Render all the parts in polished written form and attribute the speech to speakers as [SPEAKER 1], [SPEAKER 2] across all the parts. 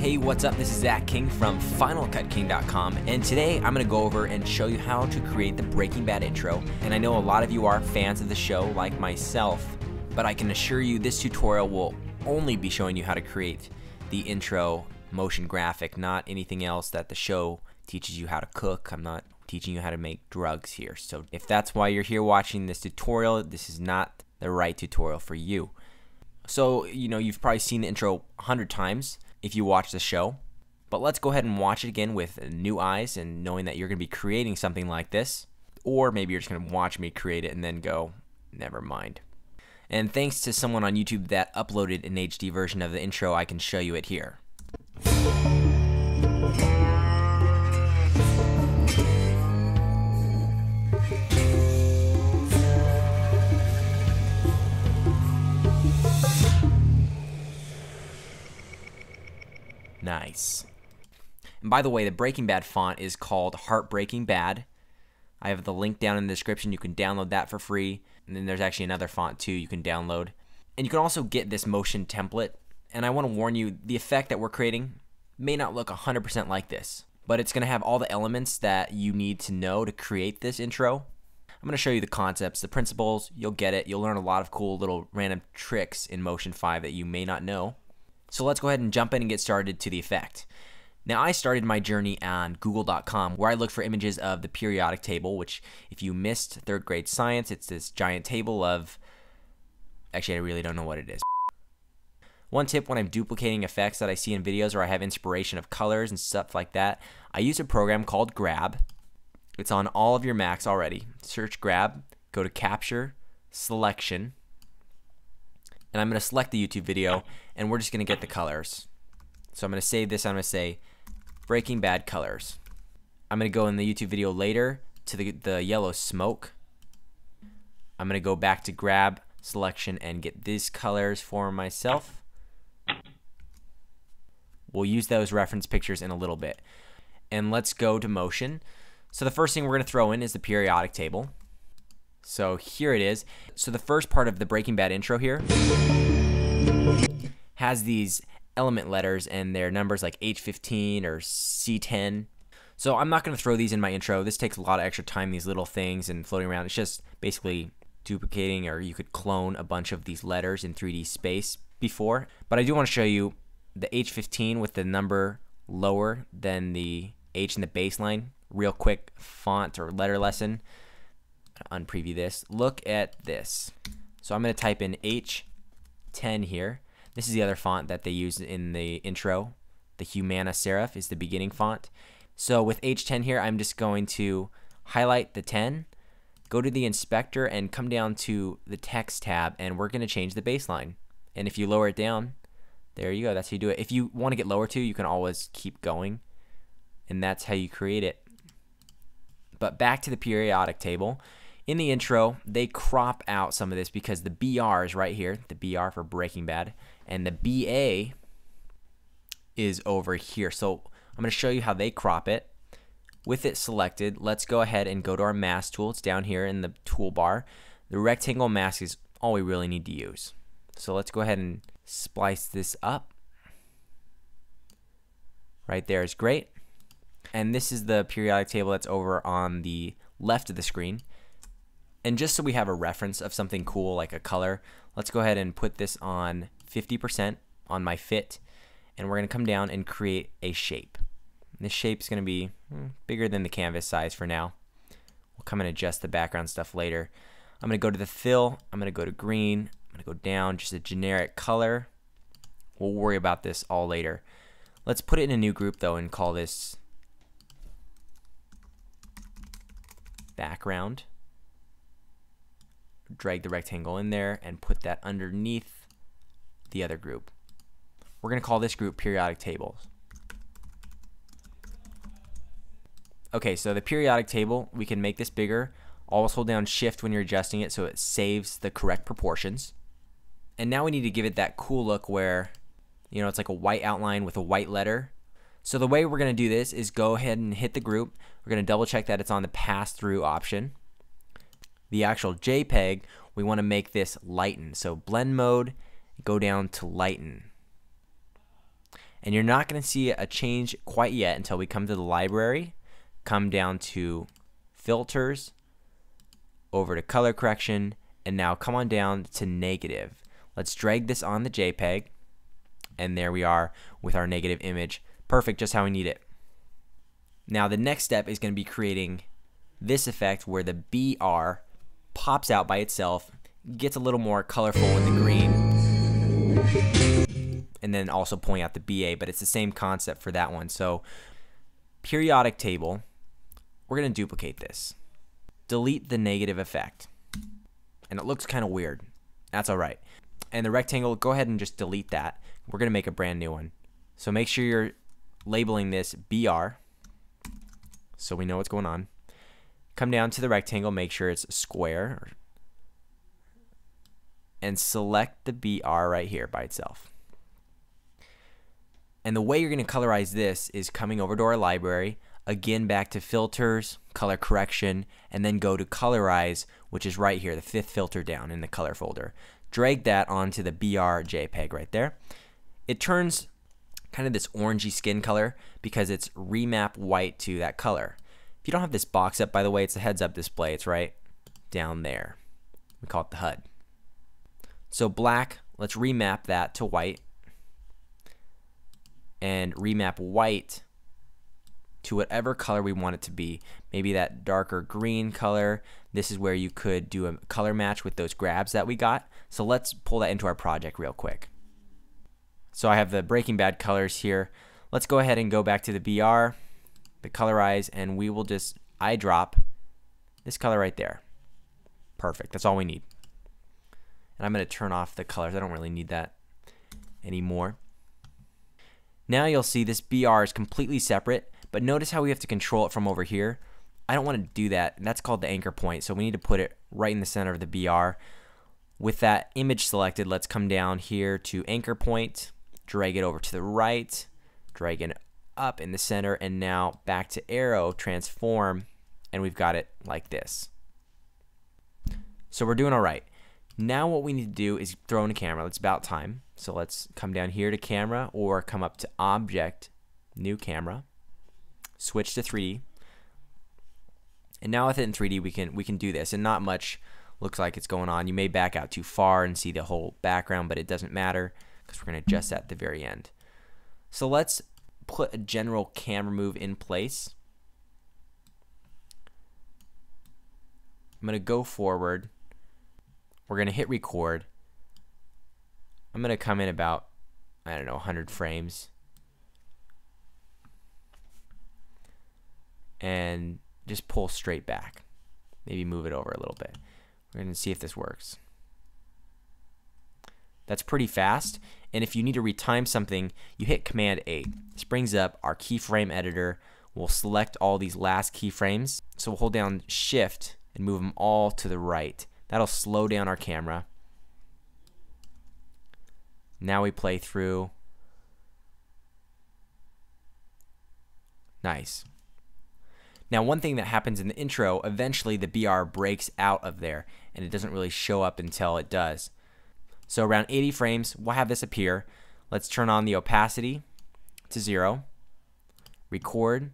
[SPEAKER 1] Hey, what's up? This is Zach King from FinalCutKing.com, and today I'm going to go over and show you how to create the Breaking Bad intro. And I know a lot of you are fans of the show like myself, but I can assure you this tutorial will only be showing you how to create the intro motion graphic, not anything else that the show teaches you how to cook. I'm not teaching you how to make drugs here. So if that's why you're here watching this tutorial, this is not the right tutorial for you. So, you've probably seen the intro 100 times if you watch the show, but let's go ahead and watch it again with new eyes and knowing that you're going to be creating something like this, or maybe you're just going to watch me create it and then go, never mind. And thanks to someone on YouTube that uploaded an HD version of the intro, I can show you it here. Nice. And by the way, the Breaking Bad font is called Heartbreaking Bad. I have the link down in the description. You can download that for free. And then there's actually another font too you can download. And you can also get this motion template. And I want to warn you, the effect that we're creating may not look 100% like this, but it's going to have all the elements that you need to know to create this intro. I'm going to show you the concepts, the principles. You'll get it. You'll learn a lot of cool little random tricks in Motion 5 that you may not know. So let's go ahead and jump in and get started to the effect. Now, I started my journey on google.com where I looked for images of the periodic table, which if you missed third grade science, it's this giant table of, actually I really don't know what it is. One tip when I'm duplicating effects that I see in videos or I have inspiration of colors and stuff like that, I use a program called Grab. It's on all of your Macs already. Search Grab, go to Capture, Selection, and I'm going to select the YouTube video, and we're just going to get the colors. So I'm going to save this. I'm going to say Breaking Bad colors. I'm going to go in the YouTube video later to the yellow smoke. I'm going to go back to Grab, Selection, and get these colors for myself. We'll use those reference pictures in a little bit. And let's go to Motion. So the first thing we're going to throw in is the periodic table. So here it is. So the first part of the Breaking Bad intro here has these element letters and their numbers like H15 or C10. So I'm not going to throw these in my intro. This takes a lot of extra time, these little things and floating around. It's just basically duplicating, or you could clone a bunch of these letters in 3D space before. But I do want to show you the H15 with the number lower than the H in the baseline. Real quick font or letter lesson. Unpreview this. Look at this. So I'm going to type in H10 here. This is the other font that they use in the intro. The Humana Serif is the beginning font. So with H10 here, I'm just going to highlight the 10, go to the inspector, and come down to the text tab, and we're going to change the baseline. And if you lower it down, there you go. That's how you do it. If you want to get lower too, you can always keep going, and that's how you create it. But back to the periodic table. In the intro, they crop out some of this because the BR is right here, the BR for Breaking Bad, and the BA is over here. So I'm going to show you how they crop it. With it selected, let's go ahead and go to our mask tool. It's down here in the toolbar. The rectangle mask is all we really need to use. So let's go ahead and splice this up. Right there is great. And this is the periodic table that's over on the left of the screen. And just so we have a reference of something cool like a color, let's go ahead and put this on 50% on my fit, and we're going to come down and create a shape. And this shape is going to be bigger than the canvas size for now. We'll come and adjust the background stuff later. I'm going to go to the fill, I'm going to go to green, I'm going to go down, just a generic color. We'll worry about this all later. Let's put it in a new group though and call this background. Drag the rectangle in there and put that underneath the other group. We're going to call this group periodic tables. Okay, so the periodic table, we can make this bigger. Always hold down shift when you're adjusting it so it saves the correct proportions. And now we need to give it that cool look where, it's like a white outline with a white letter. So the way we're going to do this is go ahead and hit the group. We're going to double check that it's on the pass through option. The actual JPEG, we want to make this lighten. So blend mode, go down to lighten. And you're not going to see a change quite yet until we come to the library, come down to filters, over to color correction, and now come on down to negative. Let's drag this on the JPEG, and there we are with our negative image. Perfect, just how we need it. Now the next step is going to be creating this effect where the BR pops out by itself, gets a little more colorful in the green, and then also point out the BA, but it's the same concept for that one. So periodic table, we're going to duplicate this. Delete the negative effect. And it looks kind of weird. That's all right. And the rectangle, go ahead and just delete that. We're going to make a brand new one. So make sure you're labeling this BR so we know what's going on. Come down to the rectangle, make sure it's square, and select the BR right here by itself. And the way you're going to colorize this is coming over to our library, again back to filters, color correction, and then go to colorize, which is right here, the 5th filter down in the color folder. Drag that onto the BR JPEG right there. It turns kind of this orangey skin color because it's remap white to that color. If you don't have this box up, by the way, it's a heads up display. It's right down there. We call it the HUD. So black, let's remap that to white, and remap white to whatever color we want it to be. Maybe that darker green color. This is where you could do a color match with those grabs that we got. So let's pull that into our project real quick. So I have the Breaking Bad colors here. Let's go ahead and go back to the BR, the colorize, and we will just eyedrop this color right there. Perfect, that's all we need. And I'm going to turn off the colors. I don't really need that anymore. Now you'll see this BR is completely separate, but notice how we have to control it from over here. I don't want to do that, and that's called the anchor point, so we need to put it right in the center of the BR. With that image selected, let's come down here to anchor point, drag it over to the right, drag it up in the center, and now back to arrow, transform, and we've got it like this. So we're doing all right. Now what we need to do is throw in a camera. It's about time. So let's come down here to camera, or come up to object, new camera, switch to 3D. And now with it in 3D, we can do this, and not much looks like it's going on. You may back out too far and see the whole background, but it doesn't matter because we're going to adjust that at the very end. So let's put a general camera move in place. I'm going to go forward. We're going to hit record. I'm going to come in about, I don't know, 100 frames. And just pull straight back. Maybe move it over a little bit. We're going to see if this works. That's pretty fast. And if you need to retime something, you hit Command 8. This brings up our keyframe editor. We'll select all these last keyframes. So we'll hold down Shift and move them all to the right. That'll slow down our camera. Now we play through. Nice. Now one thing that happens in the intro, eventually the BR breaks out of there and it doesn't really show up until it does. So around 80 frames, we'll have this appear. Let's turn on the opacity to 0, record,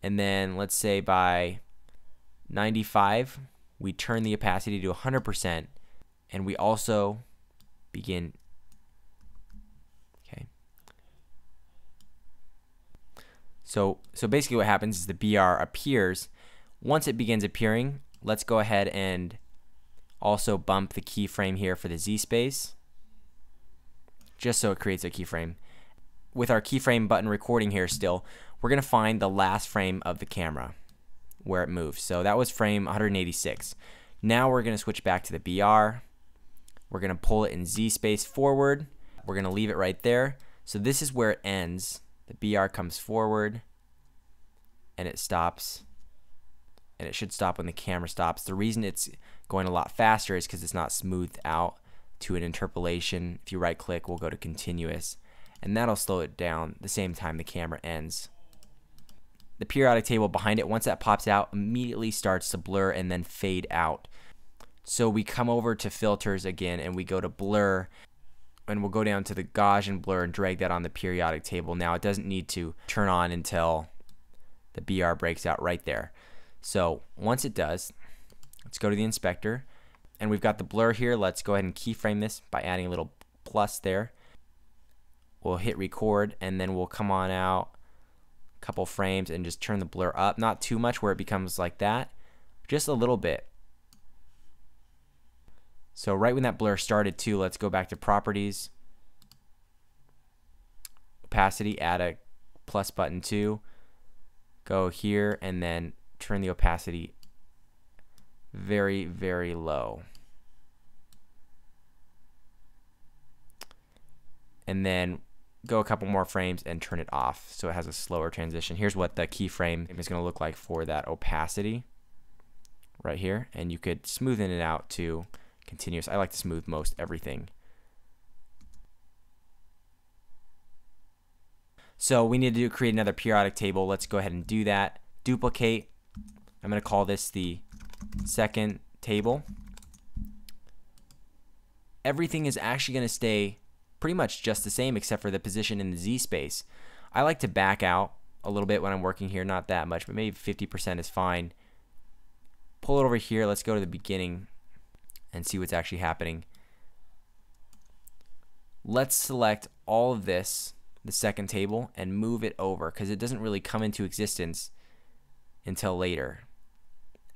[SPEAKER 1] and then let's say by 95, we turn the opacity to 100%, and we also begin. Okay. So basically what happens is the BR appears. Once it begins appearing, let's go ahead and also bump the keyframe here for the Z space, just so it creates a keyframe. With our keyframe button recording here still, we're going to find the last frame of the camera where it moves. So that was frame 186. Now we're going to switch back to the BR. We're going to pull it in Z space forward. We're going to leave it right there. So this is where it ends. The BR comes forward and it stops. And it should stop when the camera stops. The reason it's going a lot faster is because it's not smoothed out to an interpolation. If you right click, we'll go to continuous, and that'll slow it down the same time the camera ends. The periodic table behind it, once that pops out, immediately starts to blur and then fade out. So we come over to filters again and we go to blur. and we'll go down to the Gaussian blur and drag that on the periodic table. Now it doesn't need to turn on until the BR breaks out right there. So once it does, let's go to the inspector, and we've got the blur here. Let's go ahead and keyframe this by adding a little plus there. We'll hit record, and then we'll come on out a couple frames and just turn the blur up, not too much where it becomes like that, just a little bit. So right when that blur started too, let's go back to properties, opacity, add a plus button too, go here and then turn the opacity very, very low. And then go a couple more frames and turn it off so it has a slower transition. Here's what the keyframe is going to look like for that opacity right here. And you could smoothen it out to continuous. I like to smooth most everything. So we need to create another periodic table. Let's go ahead and do that. Duplicate. I'm going to call this the second table. Everything is actually going to stay pretty much just the same except for the position in the Z space. I like to back out a little bit when I'm working here, not that much, but maybe 50% is fine. Pull it over here. Let's go to the beginning and see what's actually happening. Let's select all of this, the second table, and move it over because it doesn't really come into existence until later,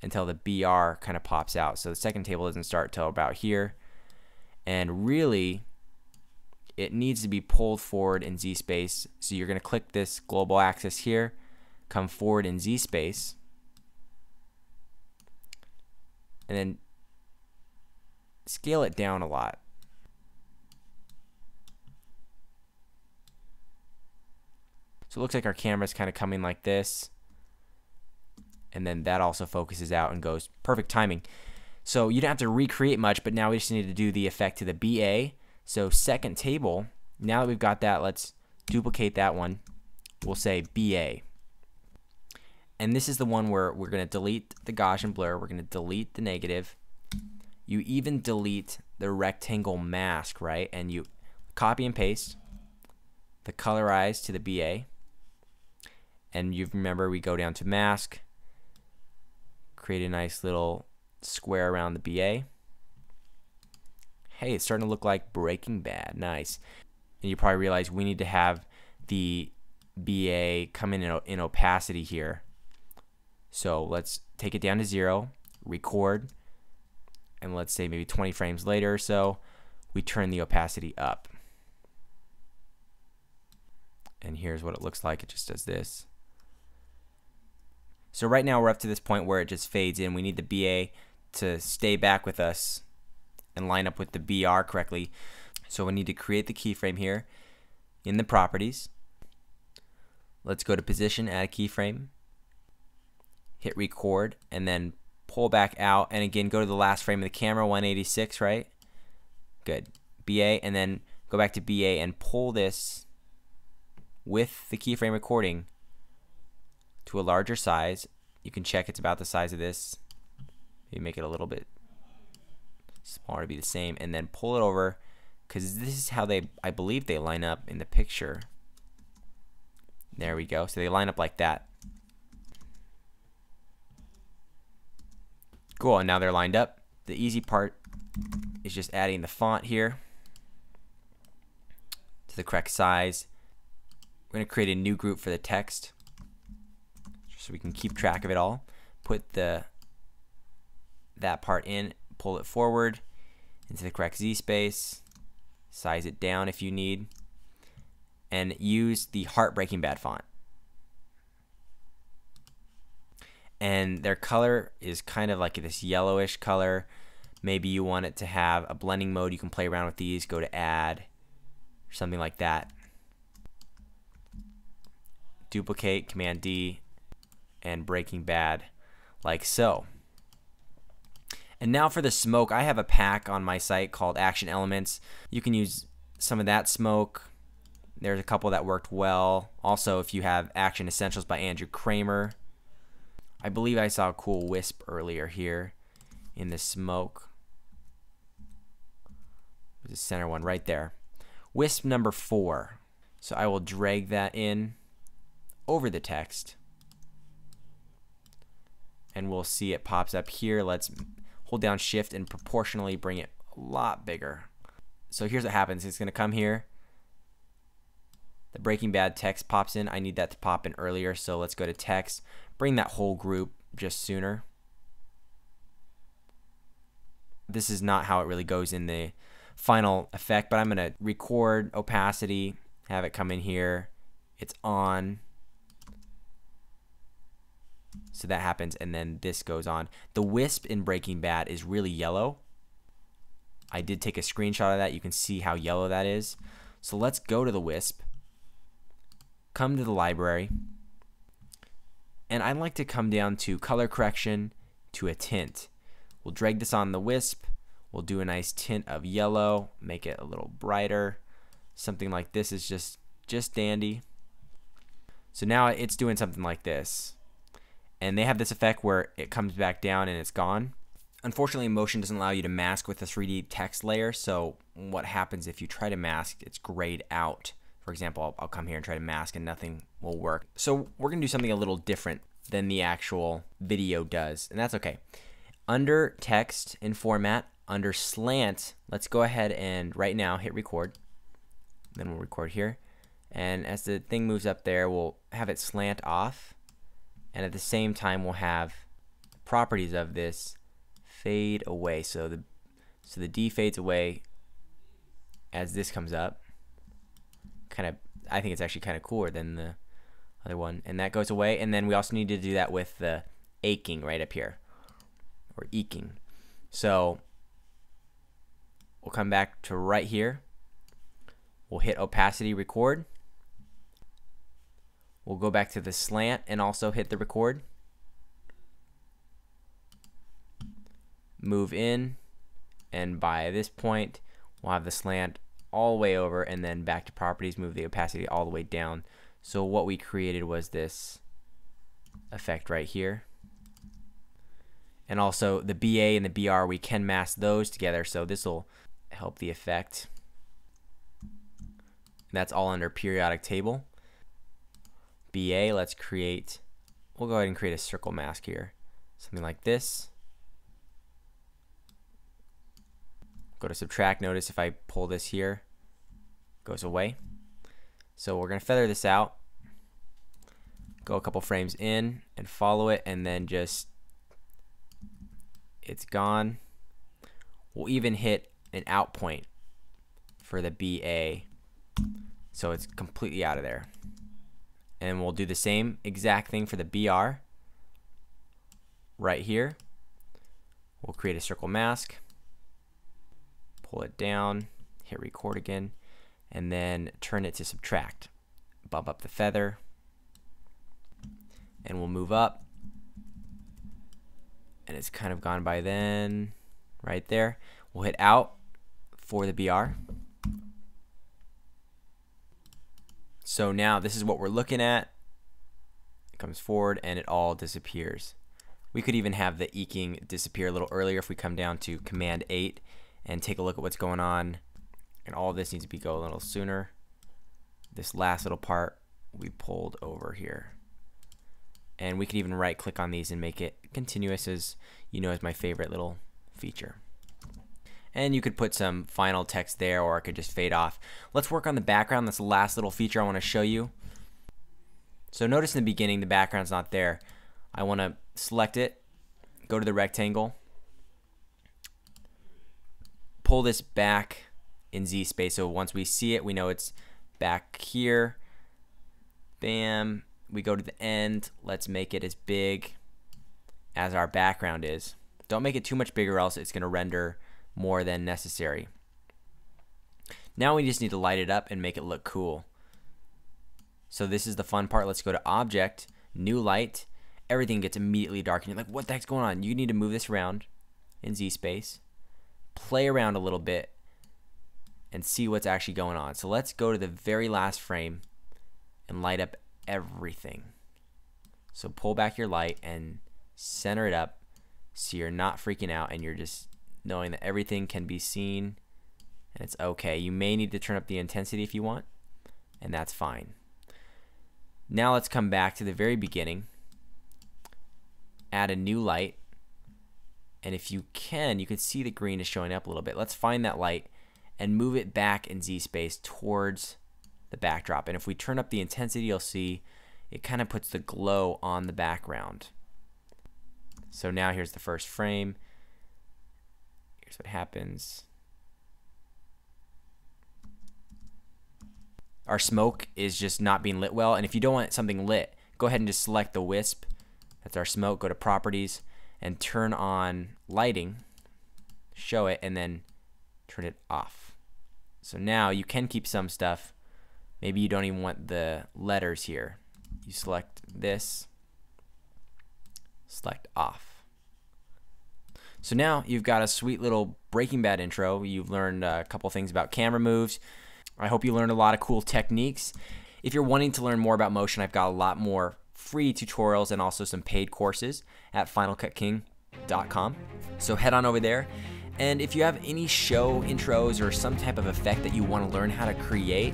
[SPEAKER 1] until the BR kind of pops out. So the second table doesn't start till about here, and really it needs to be pulled forward in Z space. So you're going to click this global axis here, come forward in Z space, and then scale it down a lot. So it looks like our camera's kind of coming like this, and then that also focuses out and goes perfect timing. So you don't have to recreate much, but now we just need to do the effect to the BA. So second table, now that we've got that, let's duplicate that one. We'll say BA. And this is the one where we're going to delete the Gaussian blur. We're going to delete the negative. You even delete the rectangle mask, right? And you copy and paste the colorize to the BA. And you remember we go down to mask, create a nice little square around the BA. Hey, it's starting to look like Breaking Bad. Nice. And you probably realize we need to have the BA come in opacity here. So let's take it down to 0, record, and let's say maybe 20 frames later or so, we turn the opacity up. And here's what it looks like. It just does this. So right now we're up to this point where it just fades in. We need the BA to stay back with us and line up with the BR correctly. So we need to create the keyframe here in the properties. Let's go to position, add a keyframe, hit record, and then pull back out, and again go to the last frame of the camera, 186, right? Good. BA, and then go back to BA and pull this with the keyframe recording to a larger size. You can check it's about the size of this. Maybe make it a little bit smaller to be the same, and then pull it over, because this is how I believe they line up in the picture. There we go. So they line up like that. Cool, and now they're lined up. The easy part is just adding the font here to the correct size. We're going to create a new group for the text so we can keep track of it all. Put that part in, pull it forward into the correct Z space, size it down if you need, and use the Breaking Bad font. And their color is kind of like this yellowish color. Maybe you want it to have a blending mode. You can play around with these, go to add, or something like that. Duplicate, Command D, and Breaking Bad, like so. And now for the smoke, I have a pack on my site called Action Elements. You can use some of that smoke. There's a couple that worked well. Also, if you have Action Essentials by Andrew Kramer. I believe I saw a cool wisp earlier here in the smoke. There's a center one right there. Wisp number 4. So I will drag that in over the text, and we'll see it pops up here. Let's hold down shift and proportionally bring it a lot bigger. So here's what happens. It's going to come here. The Breaking Bad text pops in. I need that to pop in earlier, so let's go to text. Bring that whole group just sooner. This is not how it really goes in the final effect, but I'm going to record opacity, have it come in here. It's on. So that happens, and then this goes on. The wisp in Breaking Bad is really yellow. I did take a screenshot of that. You can see how yellow that is. So let's go to the wisp, come to the library, and I'd like to come down to color correction to a tint. We'll drag this on the wisp. We'll do a nice tint of yellow, make it a little brighter. Something like this is just dandy. So now it's doing something like this. And they have this effect where it comes back down and it's gone. Unfortunately, motion doesn't allow you to mask with the 3D text layer. So what happens if you try to mask, it's grayed out. For example, I'll come here and try to mask and nothing will work. So we're going to do something a little different than the actual video does, and that's okay. Under text in format, under slant, let's go ahead and right now hit record. Then we'll record here. And as the thing moves up there, we'll have it slant off. And at the same time, we'll have properties of this fade away. So the D fades away as this comes up. I think it's actually kind of cooler than the other one. And that goes away. And then we also need to do that with the aching right up here, or eking. So we'll come back to right here. We'll hit opacity record. We'll go back to the slant and also hit the record. Move in, and by this point we'll have the slant all the way over, and then back to properties, move the opacity all the way down. So what we created was this effect right here. And also the BA and the BR, we can mask those together, so this will help the effect. That's all under periodic table. BA, we'll go ahead and create a circle mask here. Something like this. Go to subtract. Notice if I pull this here, it goes away. So we're going to feather this out. Go a couple frames in and follow it, and then it's gone. We'll even hit an out point for the BA, so it's completely out of there. And we'll do the same exact thing for the BR right here. We'll create a circle mask, pull it down, hit record again, and then turn it to subtract. Bump up the feather, and we'll move up, and it's kind of gone by then right there. We'll hit out for the BR. So now this is what we're looking at. It comes forward and it all disappears. We could even have the eking disappear a little earlier if we come down to Command 8 and take a look at what's going on. And all this needs to go a little sooner. This last little part we pulled over here. And we could even right click on these and make it continuous, as you know is my favorite little feature. And you could put some final text there, or it could just fade off. Let's work on the background. That's the last little feature I want to show you. So notice in the beginning the background's not there. I want to select it, go to the rectangle, pull this back in Z space, so once we see it we know it's back here. Bam. We go to the end. Let's make it as big as our background is. Don't make it too much bigger, else it's going to render more than necessary. Now we just need to light it up and make it look cool. So this is the fun part. Let's go to Object, New Light. Everything gets immediately dark, and you're like, what the heck's going on? You need to move this around in Z space, play around a little bit, and see what's actually going on. So let's go to the very last frame and light up everything. So pull back your light and center it up so you're not freaking out and you're just knowing that everything can be seen and it's okay. You may need to turn up the intensity if you want, and that's fine. Now let's come back to the very beginning, add a new light, and if you can see the green is showing up a little bit. Let's find that light and move it back in Z-space towards the backdrop. And if we turn up the intensity, you'll see it kind of puts the glow on the background. So now here's the first frame. Here's what happens. Our smoke is just not being lit well, and if you don't want something lit, go ahead and just select the wisp. That's our smoke. Go to properties and turn on lighting, show it, and then turn it off. So now you can keep some stuff. Maybe you don't even want the letters here. You select this, select off. So now you've got a sweet little Breaking Bad intro. You've learned a couple things about camera moves. I hope you learned a lot of cool techniques. If you're wanting to learn more about motion, I've got a lot more free tutorials and also some paid courses at finalcutking.com. So head on over there. And if you have any show intros or some type of effect that you want to learn how to create,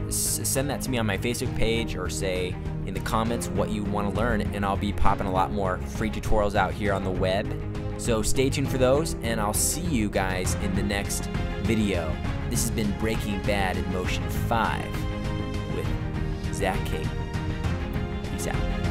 [SPEAKER 1] send that to me on my Facebook page or say in the comments what you want to learn, and I'll be popping a lot more free tutorials out here on the web. So stay tuned for those, and I'll see you guys in the next video. This has been Breaking Bad in Motion 5 with Zach King. Peace out.